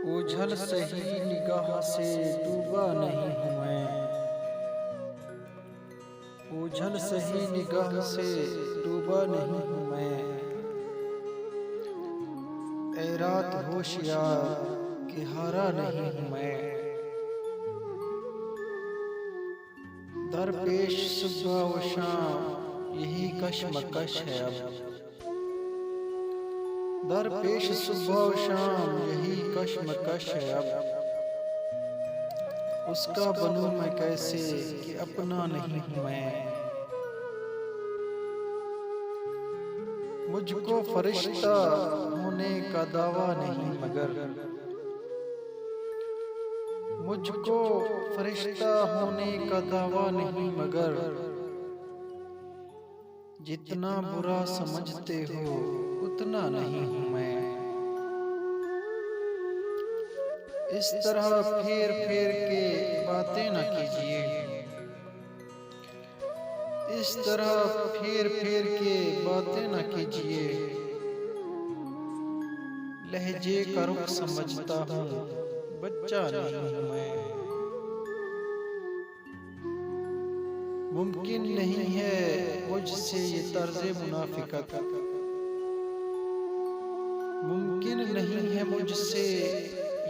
ओझल सही निगाह से डूबा नहीं हूँ मैं। ओझल सही निगाह से डूबा नहीं हूँ मैं। ऐ रात होशियार कि हारा नहीं हूँ मैं। दरपेश सुबह व शाम यही कशमकश है अब। दरपेश सुबह व शाम यही कशमकश है अब। उसका बनूं मैं कैसे कि अपना नहीं हूँ मैं। मुझको फरिश्ता होने का दावा नहीं मगर। मुझको फरिश्ता होने का दावा नहीं मगर। जितना बुरा समझते हो उतना नहीं हूँ मैं। इस तरह फेर फेर के बातें न कीजिए। इस तरह फेर फेर के बातें न कीजिए। लहजे का रुख समझता हूँ बच्चा नहीं हूँ मैं। मुमकिन नहीं है मुझसे ये तर्ज़े मुनाफिकत। मुमकिन नहीं है मुझसे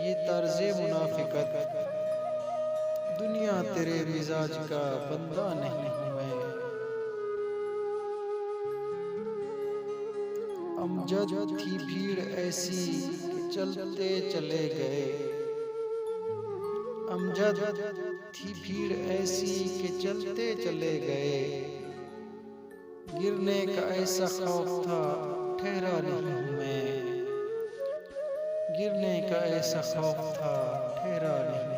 ये तर्ज़े मुनाफिकत। दुनिया तेरे मिजाज का बंदा नहीं हूँ मैं। अमजद थी भीड़ ऐसी कि चलते चले गए। अमजद थी भीड़ ऐसी कि चलते चले गए। गिरने का ऐसा खौफ था ठहरा नहीं हूँ मैं। गिरने का ऐसा खौफ था ठहरा नहीं।